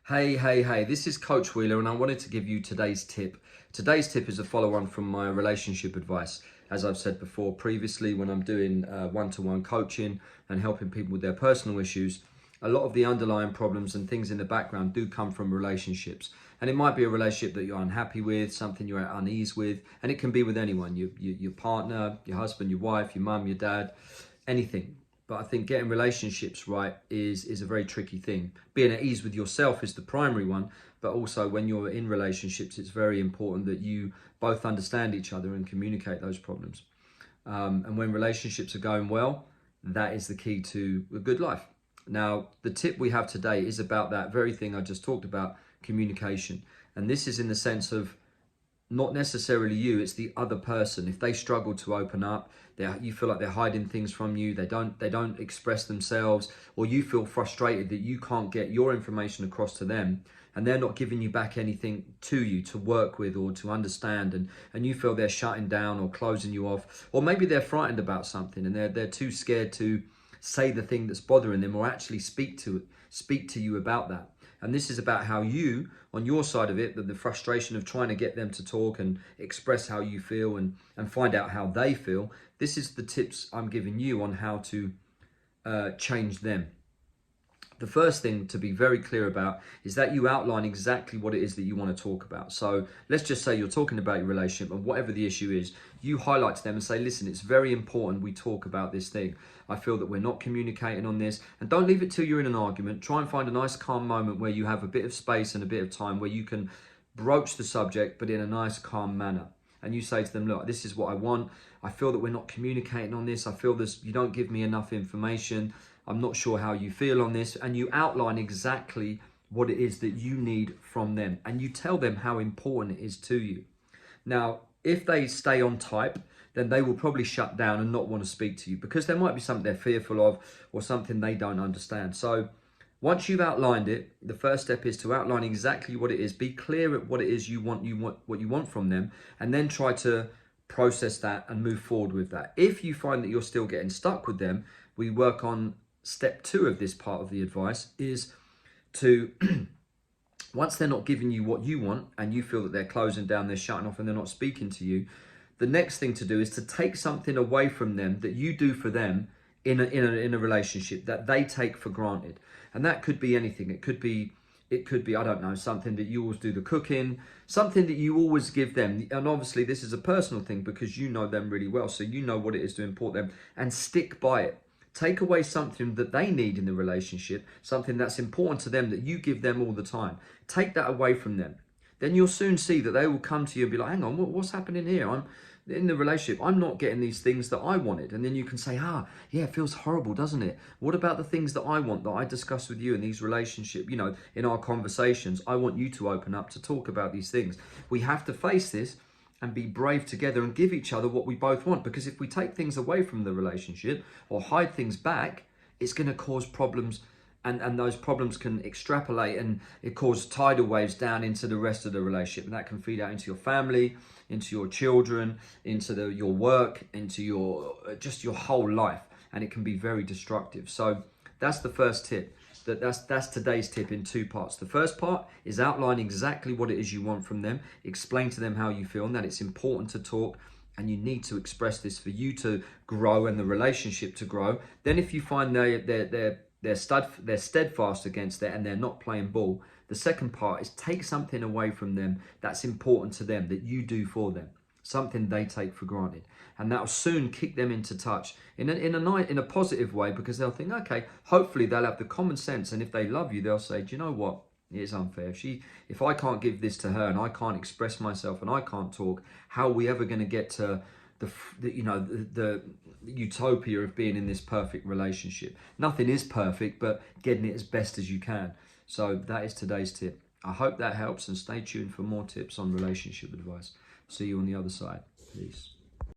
Hey, this is Coach Wheeler, and I wanted to give you today's tip. Today's tip is a follow-on from my relationship advice. As I've said before previously, when I'm doing one-to-one coaching and helping people with their personal issues, a lot of the underlying problems and things in the background do come from relationships. And it might be a relationship that you're unhappy with, something you're at unease with, and it can be with anyone, your partner, your husband, your wife, your mum, your dad, anything. But I think getting relationships right is a very tricky thing. Being at ease with yourself is the primary one, but also when you're in relationships, it's very important that you both understand each other and communicate those problems. And when relationships are going well, that is the key to a good life. Now, the tip we have today is about that very thing I just talked about, communication. And this is in the sense of not necessarily you, it's the other person. If they struggle to open up, you feel like they're hiding things from you, they don't express themselves, or you feel frustrated that you can't get your information across to them, and they're not giving you back anything to you to work with or to understand, and you feel they're shutting down or closing you off, or maybe they're frightened about something and they're too scared to say the thing that's bothering them or actually speak to you about that. And this is about how you, on your side of it, the frustration of trying to get them to talk and express how you feel and find out how they feel. This is the tips I'm giving you on how to change them. The first thing to be very clear about is that you outline exactly what it is that you want to talk about. So let's just say you're talking about your relationship and whatever the issue is, you highlight to them and say, listen, it's very important we talk about this thing. I feel that we're not communicating on this. And don't leave it till you're in an argument. Try and find a nice calm moment where you have a bit of space and a bit of time where you can broach the subject, but in a nice calm manner. And you say to them, look, this is what I want. I feel that we're not communicating on this. I feel this, you don't give me enough information. I'm not sure how you feel on this. And you outline exactly what it is that you need from them. And you tell them how important it is to you. Now, if they stay on type, then they will probably shut down and not want to speak to you because there might be something they're fearful of or something they don't understand. So once you've outlined it, the first step is to outline exactly what it is. Be clear at what it is what you want from them, and then try to process that and move forward with that. If you find that you're still getting stuck with them, we work on step 2 of this part of the advice is to once they're not giving you what you want and you feel that they're closing down, they're shutting off and they're not speaking to you, the next thing to do is to take something away from them that you do for them in a relationship that they take for granted. And that could be anything. It could be, I don't know, something that you always do the cooking, something that you always give them. And obviously this is a personal thing because you know them really well. So you know what it is to import them and stick by it. Take away something that they need in the relationship, something that's important to them that you give them all the time. Take that away from them. Then you'll soon see that they will come to you and be like, hang on, what's happening here? I'm in the relationship. I'm not getting these things that I wanted. And then you can say, yeah, it feels horrible, doesn't it? What about the things that I want that I discuss with you in these relationships, in our conversations? I want you to open up to talk about these things. We have to face this and be brave together and give each other what we both want. Because if we take things away from the relationship or hide things back, it's going to cause problems. And those problems can extrapolate and it causes tidal waves down into the rest of the relationship. And that can feed out into your family, into your children, into your work, into your whole life. And it can be very destructive. So that's the first tip. That's today's tip in 2 parts. The first part is outline exactly what it is you want from them. Explain to them how you feel and that it's important to talk. And you need to express this for you to grow and the relationship to grow. Then if you find they're steadfast against it and they're not playing ball, the second part is take something away from them that's important to them that you do for them, something they take for granted, and that'll soon kick them into touch in a positive way because they'll think, okay, hopefully they'll have the common sense, and if they love you, they'll say, do you know what? It's unfair. If I can't give this to her and I can't express myself and I can't talk, how are we ever going to get to the utopia of being in this perfect relationship? Nothing is perfect, but getting it as best as you can. So that is today's tip. I hope that helps, and stay tuned for more tips on relationship advice. See you on the other side. Peace.